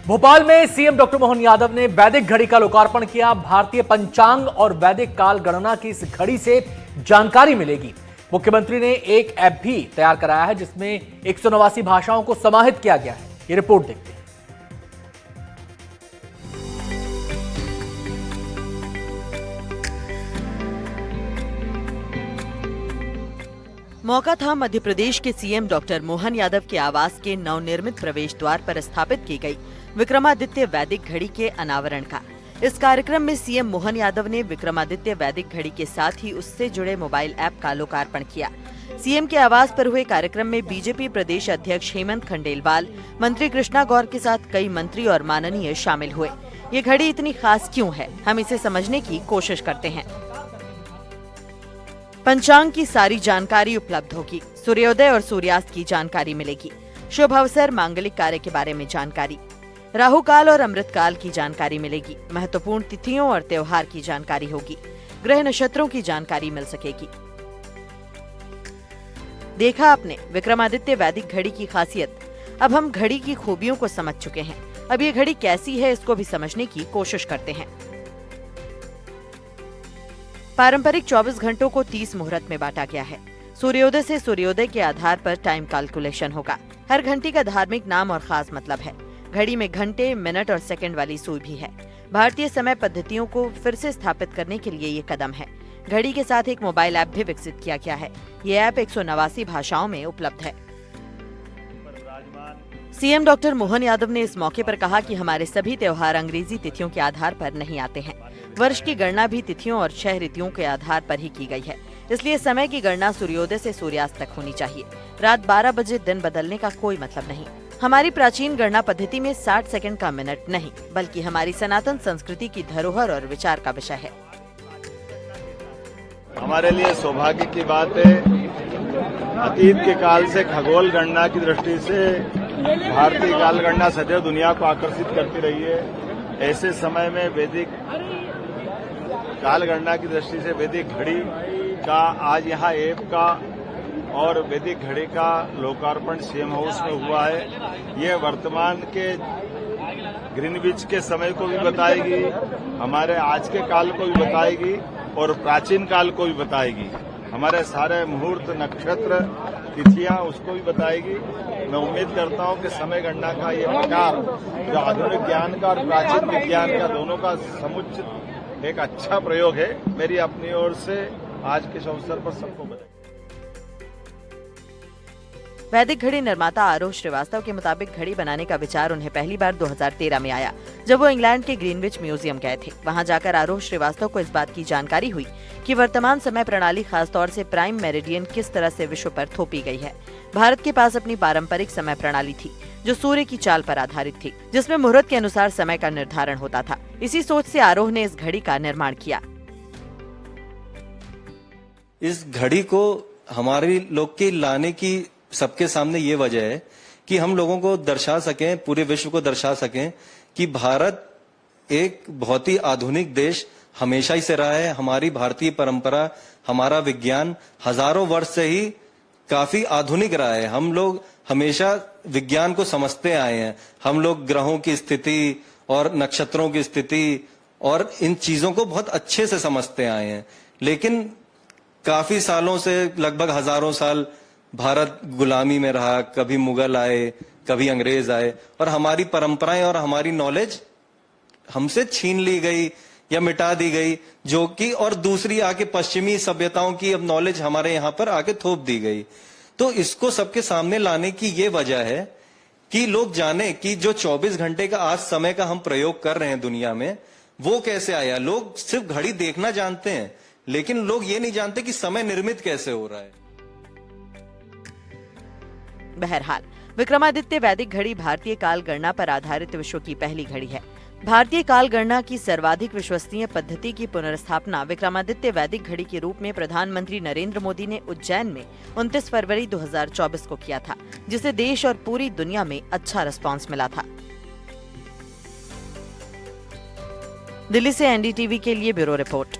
भोपाल में CM doctor Mohan Yadav ने वैदिक घड़ी का लोकार्पण किया। भारतीय पंचांग और वैदिक काल गणना की इस घड़ी से जानकारी मिलेगी। मुख्यमंत्री ने एक ऐप भी तैयार कराया है जिसमें 189 भाषाओं को समाहित किया गया है। ये रिपोर्ट देखते हैं। मौका था मध्य प्रदेश के सीएम डॉक्टर मोहन यादव के आवास के नवनिर्मित प्रवेश द्वार पर स्थापित की गई विक्रमादित्य वैदिक घड़ी के अनावरण का। इस कार्यक्रम में सीएम मोहन यादव ने विक्रमादित्य वैदिक घड़ी के साथ ही उससे जुड़े मोबाइल ऐप का लोकार्पण किया। सीएम के आवास पर हुए कार्यक्रम में बीजेपी प्रदेश अध्यक्ष हेमंत खंडेलवाल, मंत्री कृष्णा गौर के साथ कई मंत्री और माननीय शामिल हुए। ये घड़ी इतनी खास क्यों है, हम इसे समझने की कोशिश करते हैं। पंचांग की सारी जानकारी उपलब्ध होगी। सूर्योदय और सूर्यास्त की जानकारी मिलेगी। शुभ अवसर, मांगलिक कार्य के बारे में जानकारी, राहु काल और अमृत काल की जानकारी मिलेगी। महत्वपूर्ण तिथियों और त्योहार की जानकारी होगी। ग्रह नक्षत्रों की जानकारी मिल सकेगी। देखा आपने विक्रमादित्य वैदिक घड़ी की खासियत। अब हम घड़ी की खूबियों को समझ चुके हैं। अब ये घड़ी कैसी है, इसको भी समझने की कोशिश करते हैं। पारंपरिक 24 घंटों को 30 मुहूर्त में बांटा गया है। सूर्योदय से सूर्योदय के आधार पर टाइम कैलकुलेशन होगा। हर घंटी का धार्मिक नाम और खास मतलब है। घड़ी में घंटे, मिनट और सेकंड वाली सुई भी है। भारतीय समय पद्धतियों को फिर से स्थापित करने के लिए ये कदम है। घड़ी के साथ एक मोबाइल ऐप भी विकसित किया गया है। ये ऐप 189 भाषाओं में उपलब्ध है। सीएम डॉक्टर मोहन यादव ने इस मौके पर कहा कि हमारे सभी त्योहार अंग्रेजी तिथियों के आधार पर नहीं आते हैं। वर्ष की गणना भी तिथियों और 6 ऋतुओं के आधार पर ही की गई है। इसलिए समय की गणना सूर्योदय से सूर्यास्त तक होनी चाहिए। रात 12 बजे दिन बदलने का कोई मतलब नहीं। हमारी प्राचीन गणना पद्धति में 60 सेकंड का मिनट नहीं, बल्कि हमारी सनातन संस्कृति की धरोहर और विचार का विषय है। हमारे लिए सौभाग्य की बात है, अतीत के काल से खगोल गणना की दृष्टि से भारतीय काल गणना सदैव दुनिया को आकर्षित करती रही है। ऐसे समय में वैदिक काल गणना की दृष्टि से वैदिक घड़ी का आज यहाँ ऐप का और वैदिक घड़ी का लोकार्पण सीएम हाउस में हुआ है। ये वर्तमान के ग्रीनविच के समय को भी बताएगी, हमारे आज के काल को भी बताएगी और प्राचीन काल को भी बताएगी। हमारे सारे मुहूर्त, नक्षत्र, तिथियां उसको भी बताएगी। मैं उम्मीद करता हूं कि समय गणना का ये प्रकार जो आधुनिक ज्ञान का और प्राचीन विज्ञान का दोनों का समुचित एक अच्छा प्रयोग है। मेरी अपनी ओर से आज के इस अवसर पर सबको बधाई। वैदिक घड़ी निर्माता आरोह श्रीवास्तव के मुताबिक घड़ी बनाने का विचार उन्हें पहली बार 2013 में आया, जब वो इंग्लैंड के ग्रीनविच म्यूजियम गए थे। वहां जाकर आरोह श्रीवास्तव को इस बात की जानकारी हुई कि वर्तमान समय प्रणाली, खासतौर से प्राइम मेरिडियन, किस तरह से विश्व पर थोपी गई है। भारत के पास अपनी पारंपरिक समय प्रणाली थी जो सूर्य की चाल पर आधारित थी, जिसमें मुहूर्त के अनुसार समय का निर्धारण होता था। इसी सोच से आरोह ने इस घड़ी का निर्माण किया। इस घड़ी को हमारे लोग के लाने की सबके सामने ये वजह है कि हम लोगों को दर्शा सकें, पूरे विश्व को दर्शा सकें कि भारत एक बहुत ही आधुनिक देश हमेशा ही से रहा है। हमारी भारतीय परंपरा, हमारा विज्ञान हजारों वर्ष से ही काफी आधुनिक रहा है। हम लोग हमेशा विज्ञान को समझते आए हैं। हम लोग ग्रहों की स्थिति और नक्षत्रों की स्थिति और इन चीजों को बहुत अच्छे से समझते आए हैं। लेकिन काफी सालों से, लगभग हजारों साल भारत गुलामी में रहा। कभी मुगल आए, कभी अंग्रेज आए और हमारी परंपराएं और हमारी नॉलेज हमसे छीन ली गई या मिटा दी गई, जो कि और दूसरी आके पश्चिमी सभ्यताओं की अब नॉलेज हमारे यहाँ पर आके थोप दी गई। तो इसको सबके सामने लाने की ये वजह है कि लोग जाने कि जो 24 घंटे का आज समय का हम प्रयोग कर रहे हैं दुनिया में, वो कैसे आया। लोग सिर्फ घड़ी देखना जानते हैं, लेकिन लोग ये नहीं जानते कि समय निर्मित कैसे हो रहा है। बहरहाल, विक्रमादित्य वैदिक घड़ी भारतीय काल गणना पर आधारित विश्व की पहली घड़ी है। भारतीय काल गणना की सर्वाधिक विश्वसनीय पद्धति की पुनर्स्थापना विक्रमादित्य वैदिक घड़ी के रूप में प्रधानमंत्री नरेंद्र मोदी ने उज्जैन में 29 फरवरी 2024 को किया था, जिसे देश और पूरी दुनिया में अच्छा रिस्पांस मिला था। दिल्ली से एनडीटीवी के लिए ब्यूरो रिपोर्ट।